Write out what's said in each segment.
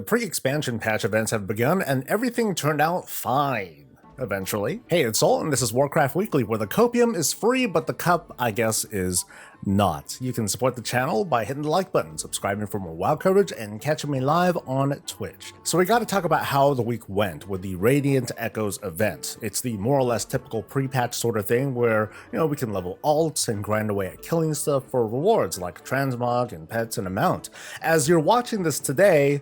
The pre-expansion patch events have begun and everything turned out fine. Eventually. Hey, it's Soul, and this is Warcraft Weekly, where the copium is free, but the cup, I guess, is not. You can support the channel by hitting the like button, subscribing for more WoW coverage, and catching me live on Twitch. So we gotta talk about how the week went with the Radiant Echoes event. It's the more or less typical pre-patch sort of thing where, we can level alts and grind away at killing stuff for rewards like Transmog and pets and a mount. As you're watching this today,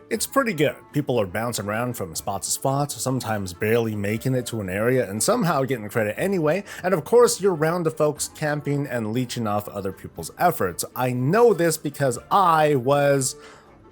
it's pretty good. People are bouncing around from spot to spot, sometimes barely making it to an area and somehow getting credit anyway, and of course you're round of folks camping and leeching off other people's efforts. I know this because I was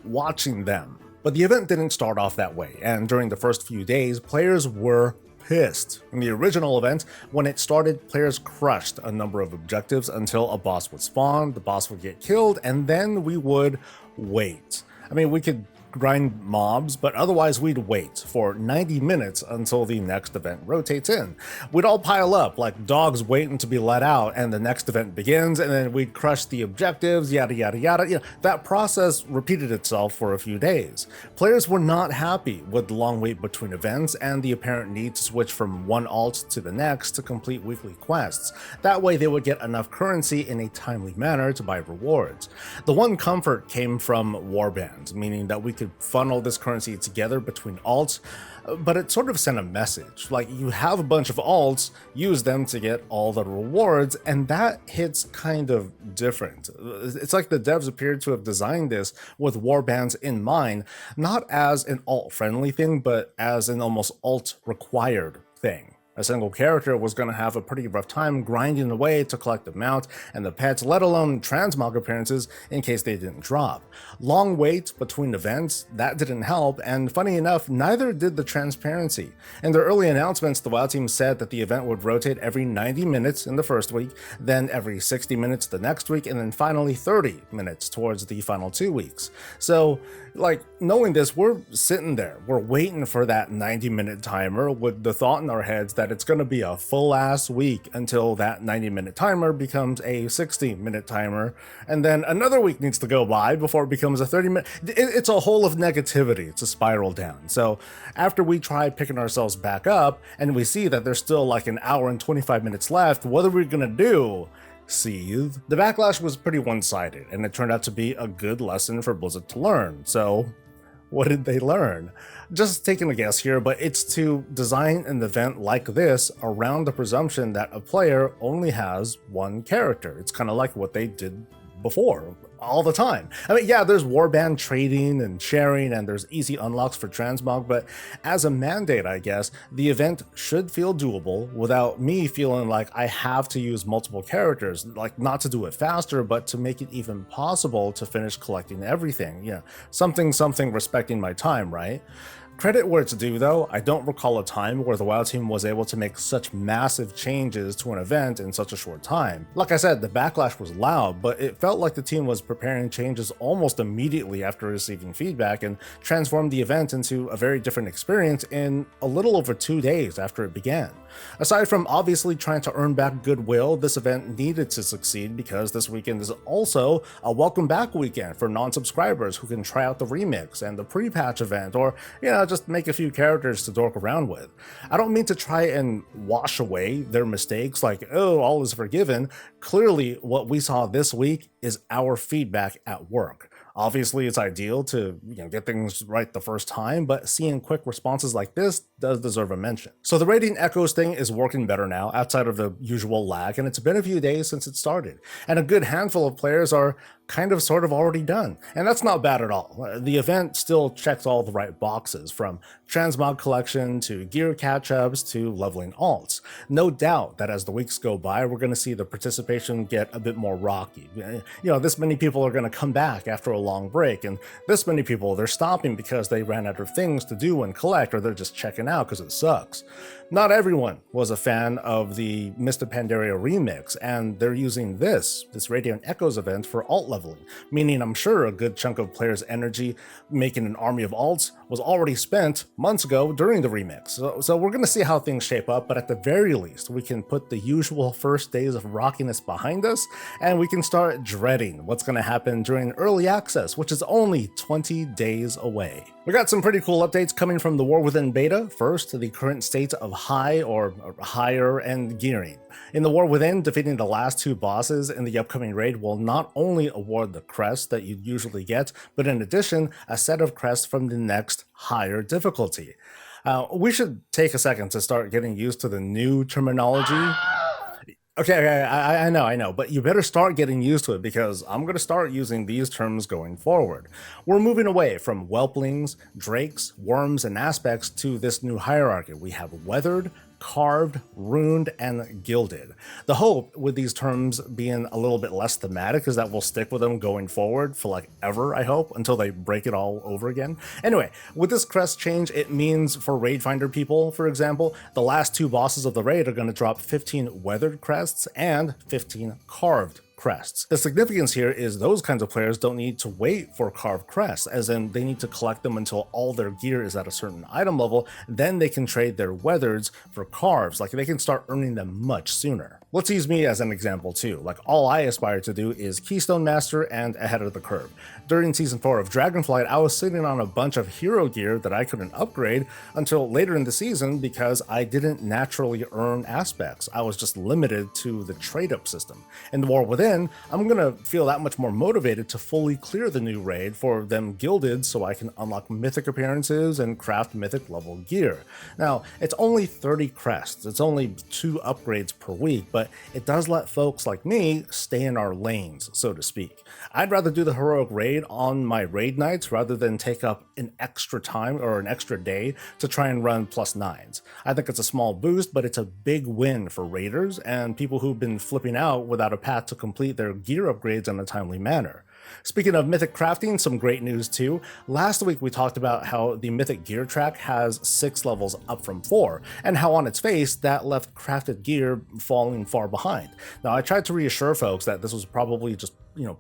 watching them. But the event didn't start off that way, and during the first few days, players were pissed. In the original event, when it started, players crushed a number of objectives until a boss would spawn, the boss would get killed, and then we would wait. I mean, we could grind mobs, but otherwise we'd wait for 90 minutes until the next event rotates in. We'd all pile up like dogs waiting to be let out, and the next event begins, and then we'd crush the objectives, yada yada yada. That process repeated itself for a few days. Players were not happy with the long wait between events and the apparent need to switch from one alt to the next to complete weekly quests. That way they would get enough currency in a timely manner to buy rewards. The one comfort came from warbands, meaning that we could funnel this currency together between alts, but it sort of sent a message. Like, you have a bunch of alts, use them to get all the rewards, and that hits kind of different. It's like the devs appeared to have designed this with warbands in mind, not as an alt-friendly thing, but as an almost alt-required thing. A single character was going to have a pretty rough time grinding away to collect the mount and the pets, let alone transmog appearances in case they didn't drop. Long wait between events, that didn't help, and funny enough, neither did the transparency. In their early announcements, the WoW team said that the event would rotate every 90 minutes in the first week, then every 60 minutes the next week, and then finally 30 minutes towards the final 2 weeks. So, knowing this, we're sitting there, we're waiting for that 90-minute timer with the thought in our heads that it's going to be a full-ass week until that 90-minute timer becomes a 60-minute timer, and then another week needs to go by before it becomes a 30-minute. It's a hole of negativity. It's a spiral down. So after we try picking ourselves back up and we see that there's still like an hour and 25 minutes left, what are we going to do? Seethe. The backlash was pretty one-sided, and it turned out to be a good lesson for Blizzard to learn. So what did they learn? Just taking a guess here, but it's to design an event like this around the presumption that a player only has one character. It's kind of like what they did before, all the time. I mean, yeah, there's warband trading and sharing, and there's easy unlocks for transmog, but as a mandate, I guess, the event should feel doable without me feeling like I have to use multiple characters, like not to do it faster, but to make it even possible to finish collecting everything. Something respecting my time, right? Credit where it's due though, I don't recall a time where the WoW team was able to make such massive changes to an event in such a short time. Like I said, the backlash was loud, but it felt like the team was preparing changes almost immediately after receiving feedback and transformed the event into a very different experience in a little over 2 days after it began. Aside from obviously trying to earn back goodwill, this event needed to succeed because this weekend is also a welcome back weekend for non-subscribers who can try out the remix and the pre-patch event, or just make a few characters to dork around with. I don't mean to try and wash away their mistakes like, oh, all is forgiven. Clearly, what we saw this week is our feedback at work. Obviously, it's ideal to get things right the first time, but seeing quick responses like this does deserve a mention. So the Radiant Echoes thing is working better now, outside of the usual lag, and it's been a few days since it started, and a good handful of players are kind of sort of already done, and that's not bad at all. The event still checks all the right boxes, from transmog collection to gear catch-ups to leveling alts. No doubt that as the weeks go by, we're going to see the participation get a bit more rocky. This many people are going to come back after a long break, and this many people, they're stopping because they ran out of things to do and collect, or they're just checking out because it sucks. Not everyone was a fan of the Mist of Pandaria remix, and they're using this Radiant Echoes event for alt leveling, meaning I'm sure a good chunk of players' energy making an army of alts was already spent months ago during the remix. So we're going to see how things shape up, but at the very least, we can put the usual first days of rockiness behind us, and we can start dreading what's going to happen during early access access, which is only 20 days away. We got some pretty cool updates coming from the War Within beta. First, the current state of high or higher end gearing. In the War Within, defeating the last 2 bosses in the upcoming raid will not only award the crest that you'd usually get, but in addition, a set of crests from the next higher difficulty. We should take a second to start getting used to the new terminology. Okay, I know, but you better start getting used to it because I'm going to start using these terms going forward. We're moving away from whelplings, drakes, worms, and aspects to this new hierarchy. We have weathered, carved, runed, and gilded. The hope with these terms being a little bit less thematic is that we'll stick with them going forward for like ever, I hope, until they break it all over again. Anyway, with this crest change, it means for raid finder people, for example, the last 2 bosses of the raid are going to drop 15 weathered crests and 15 carved crests. The significance here is those kinds of players don't need to wait for carved crests, as in they need to collect them until all their gear is at a certain item level, then they can trade their weathers for carves, like they can start earning them much sooner. Let's use me as an example too. Like all I aspire to do is Keystone Master and ahead of the curve. During Season 4 of Dragonflight, I was sitting on a bunch of hero gear that I couldn't upgrade until later in the season because I didn't naturally earn aspects. I was just limited to the trade-up system. In the War Within, I'm gonna feel that much more motivated to fully clear the new raid for them gilded so I can unlock mythic appearances and craft mythic level gear. Now, it's only 30 crests, it's only 2 upgrades per week, but it does let folks like me stay in our lanes, so to speak. I'd rather do the heroic raid on my raid nights rather than take up an extra time or an extra day to try and run +9s. I think it's a small boost, but it's a big win for raiders and people who've been flipping out without a path to complete their gear upgrades in a timely manner. Speaking of mythic crafting, some great news too. Last week we talked about how the mythic gear track has 6 levels up from 4, and how on its face that left crafted gear falling far behind. Now I tried to reassure folks that this was probably just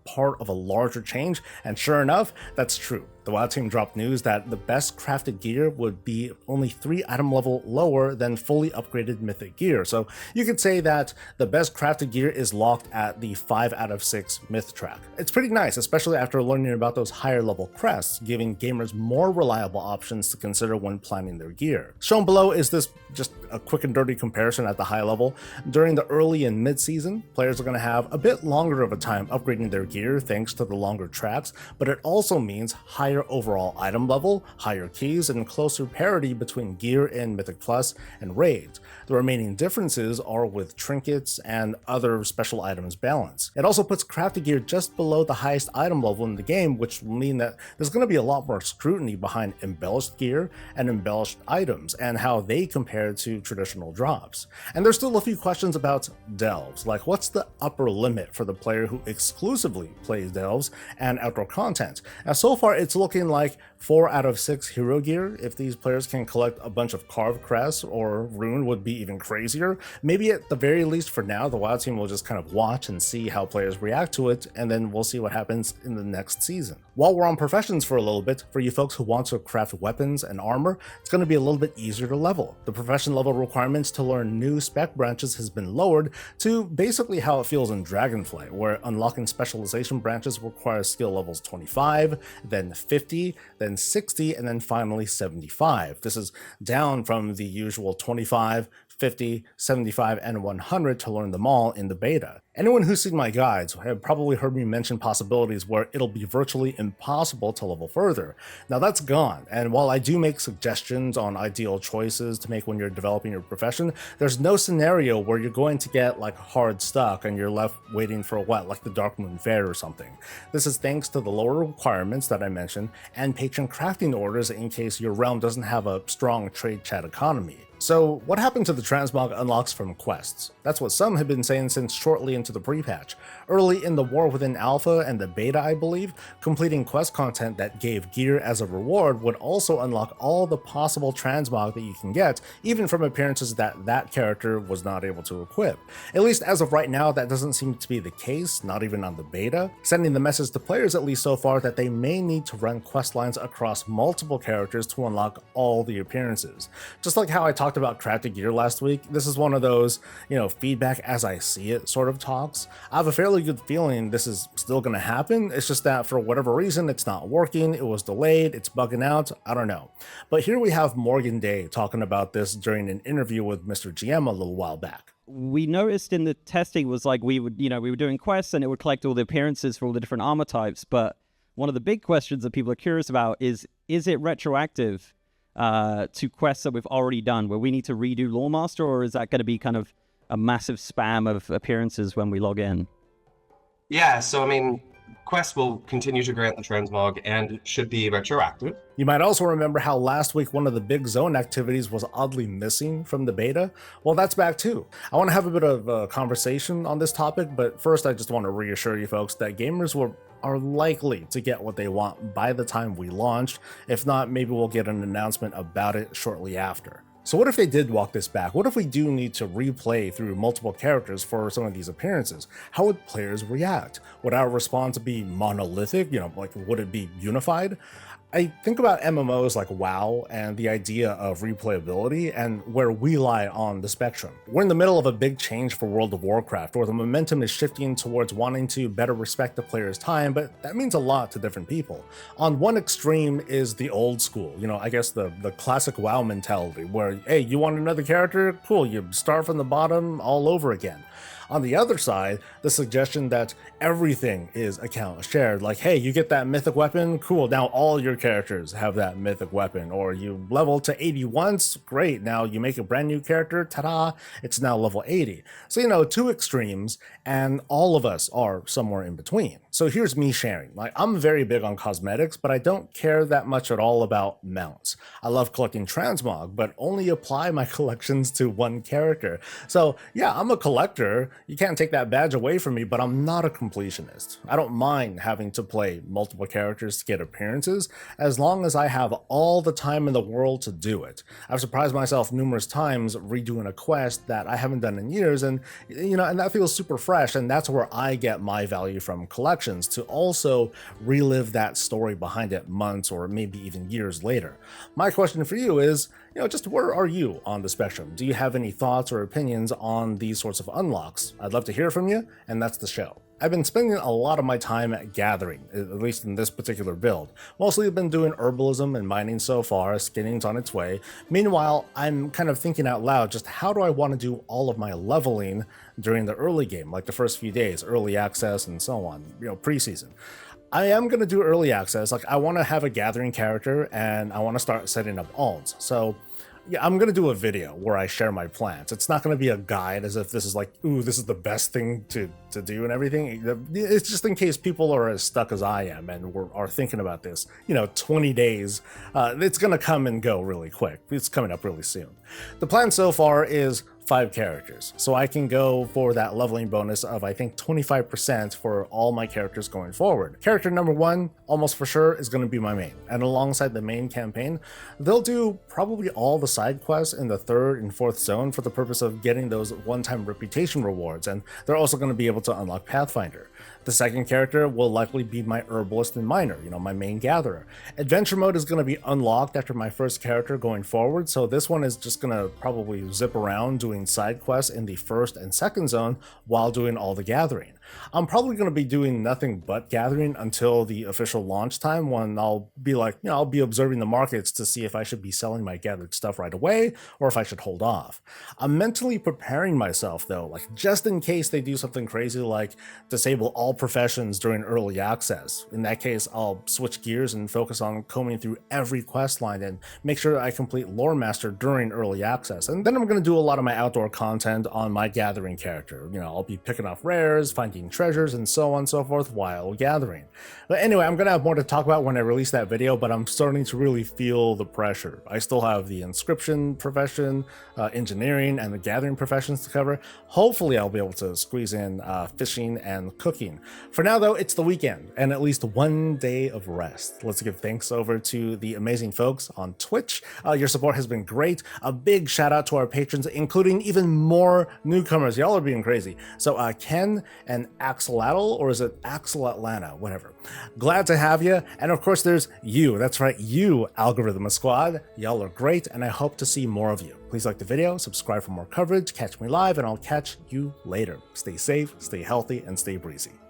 part of a larger change, and sure enough, that's true. The WoW team dropped news that the best crafted gear would be only 3 item level lower than fully upgraded mythic gear, so you could say that the best crafted gear is locked at the 5 out of 6 myth track. It's pretty nice, especially after learning about those higher level crests, giving gamers more reliable options to consider when planning their gear. Shown below is this just a quick and dirty comparison at the high level. During the early and mid season, players are going to have a bit longer of a time upgrading their gear thanks to the longer tracks, but it also means higher overall item level, higher keys, and closer parity between gear in Mythic Plus and raids. The remaining differences are with trinkets and other special items balance. It also puts crafted gear just below the highest item level in the game, which will mean that there's going to be a lot more scrutiny behind embellished gear and embellished items and how they compare to traditional drops. And there's still a few questions about delves, like what's the upper limit for the player who exclusively plays delves and outdoor content? Now so far it's looking like 4 out of 6 hero gear. If these players can collect a bunch of carved crests or rune would be even crazier. Maybe at the very least for now, the WoW team will just kind of watch and see how players react to it, and then we'll see what happens in the next season. While we're on professions for a little bit, for you folks who want to craft weapons and armor, it's going to be a little bit easier to level. The profession level requirements to learn new spec branches has been lowered to basically how it feels in Dragonflight, where unlocking specialization branches requires skill levels 25, then 50, then 60, and then finally 75. This is down from the usual 25, 50, 75, and 100 to learn them all in the beta. Anyone who's seen my guides have probably heard me mention possibilities where it'll be virtually impossible to level further. Now that's gone, and while I do make suggestions on ideal choices to make when you're developing your profession, there's no scenario where you're going to get like hard stuck and you're left waiting for what, like the Darkmoon Fair or something. This is thanks to the lower requirements that I mentioned and patron crafting orders in case your realm doesn't have a strong trade chat economy. So what happened to the Transmog unlocks from quests? That's what some have been saying since shortly into the pre-patch. Early in the War Within Alpha and the beta, I believe, completing quest content that gave gear as a reward would also unlock all the possible Transmog that you can get, even from appearances that that character was not able to equip. At least as of right now, that doesn't seem to be the case, not even on the beta, sending the message to players at least so far that they may need to run quest lines across multiple characters to unlock all the appearances. Just like how I talked talked about crafted gear last week, this is one of those, feedback as I see it sort of talks. I have a fairly good feeling this is still going to happen. It's just that for whatever reason, it's not working. It was delayed. It's bugging out. I don't know. But here we have Morgan Day talking about this during an interview with Mr. GM a little while back. We noticed in the testing was like we were doing quests and it would collect all the appearances for all the different armor types. But one of the big questions that people are curious about is it retroactive to quests that we've already done where we need to redo Lawmaster, or is that going to be kind of a massive spam of appearances when we log in? Yeah, so I mean, Quest will continue to grant the Transmog and should be retroactive. You might also remember how last week one of the big zone activities was oddly missing from the beta. Well, that's back too. I want to have a bit of a conversation on this topic, but first I just want to reassure you folks that gamers are likely to get what they want by the time we launch. If not, maybe we'll get an announcement about it shortly after. So what if they did walk this back? What if we do need to replay through multiple characters for some of these appearances? How would players react? Would our response be monolithic? Would it be unified? I think about MMOs like WoW and the idea of replayability and where we lie on the spectrum. We're in the middle of a big change for World of Warcraft, where the momentum is shifting towards wanting to better respect the player's time, but that means a lot to different people. On one extreme is the old school, I guess the classic WoW mentality, where, hey, you want another character? Cool, you start from the bottom all over again. On the other side, the suggestion that everything is account shared, like, hey, you get that mythic weapon, cool, now all your characters have that mythic weapon, or you level to 80 once, great, now you make a brand new character, ta-da, it's now level 80. So, two extremes, and all of us are somewhere in between. So here's me sharing. I'm very big on cosmetics, but I don't care that much at all about mounts. I love collecting Transmog, but only apply my collections to one character. So yeah, I'm a collector. You can't take that badge away from me, but I'm not a completionist. I don't mind having to play multiple characters to get appearances, as long as I have all the time in the world to do it. I've surprised myself numerous times redoing a quest that I haven't done in years, and and that feels super fresh, and that's where I get my value from collections, to also relive that story behind it months or maybe even years later. My question for you is, just where are you on the spectrum? Do you have any thoughts or opinions on these sorts of unlocks? I'd love to hear from you, and that's the show. I've been spending a lot of my time gathering, at least in this particular build. Mostly I've been doing herbalism and mining so far, skinning's on its way. Meanwhile, I'm kind of thinking out loud, just how do I want to do all of my leveling during the early game, like the first few days, early access and so on, preseason. I am going to do early access. I want to have a gathering character and I want to start setting up alts. So yeah, I'm going to do a video where I share my plans. It's not going to be a guide as if this is ooh, this is the best thing to do and everything. It's just in case people are as stuck as I am and are thinking about this, 20 days. It's going to come and go really quick. It's coming up really soon. The plan so far is 5 characters, so I can go for that leveling bonus of, I think, 25% for all my characters going forward. Character number 1, almost for sure, is going to be my main, and alongside the main campaign, they'll do probably all the side quests in the 3rd and 4th zone for the purpose of getting those one-time reputation rewards, and they're also going to be able to unlock Pathfinder. The second character will likely be my herbalist and miner, my main gatherer. Adventure mode is going to be unlocked after my first character going forward, so this one is just going to probably zip around doing side quests in the 1st and 2nd zone while doing all the gathering. I'm probably going to be doing nothing but gathering until the official launch time, when I'll be I'll be observing the markets to see if I should be selling my gathered stuff right away or if I should hold off. I'm mentally preparing myself though, just in case they do something crazy like disable all professions during early access. In that case, I'll switch gears and focus on combing through every quest line and make sure I complete Lore Master during early access. And then I'm going to do a lot of my outdoor content on my gathering character. I'll be picking off rares, finding treasures, and so on and so forth while gathering. But anyway, I'm going to have more to talk about when I release that video, but I'm starting to really feel the pressure. I still have the inscription profession, engineering, and the gathering professions to cover. Hopefully I'll be able to squeeze in fishing and cooking. For now though, it's the weekend and at least one day of rest. Let's give thanks over to the amazing folks on Twitch. Your support has been great. A big shout out to our patrons, including even more newcomers. Y'all are being crazy. So Ken and an axolotl, or is it Axel Atlanta? Whatever. Glad to have you. And of course, there's you. That's right, you, Algorithm Squad. Y'all are great, and I hope to see more of you. Please like the video, subscribe for more coverage, catch me live, and I'll catch you later. Stay safe, stay healthy, and stay breezy.